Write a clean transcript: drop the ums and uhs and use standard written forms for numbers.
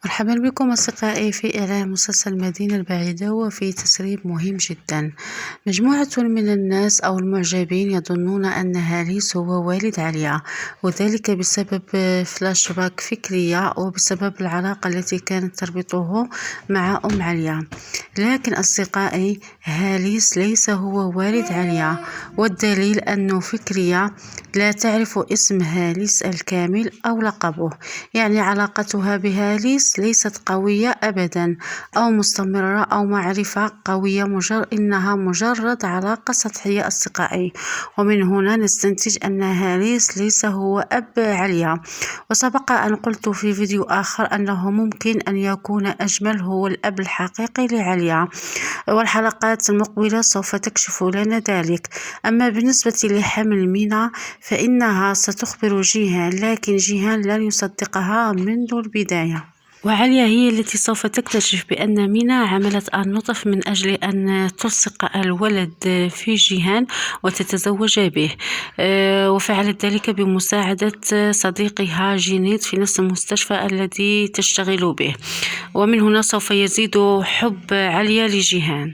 مرحبا بكم أصدقائي في إعلان مسلسل المدينة البعيدة، وفي تسريب مهم جدا. مجموعة من الناس أو المعجبين يظنون أن هاليس هو والد عليا، وذلك بسبب فلاش باك فكرية وبسبب العلاقة التي كانت تربطه مع أم عليا. لكن أصدقائي، هاليس ليس هو والد عليا، والدليل أن فكرية لا تعرف اسم هاليس الكامل أو لقبه. يعني علاقتها بهاليس ليست قوية أبدا أو مستمرة أو معرفة قوية، إنها مجرد علاقة سطحية أصدقائي. ومن هنا نستنتج أن هاليس ليس هو أب عليا. وسبق أن قلت في فيديو آخر أنه ممكن أن يكون أجمل هو الأب الحقيقي لعليا، والحلقات المقبلة سوف تكشف لنا ذلك. أما بالنسبة لحمل مينا فإنها ستخبر جيهان، لكن جيهان لن يصدقها منذ البداية، وعليا هي التي سوف تكتشف بأن مينا عملت النطف من أجل أن تلصق الولد في جيهان وتتزوج به، وفعلت ذلك بمساعدة صديقها جينيد في نفس المستشفى الذي تشتغل به. ومن هنا سوف يزيد حب عليا لجيهان.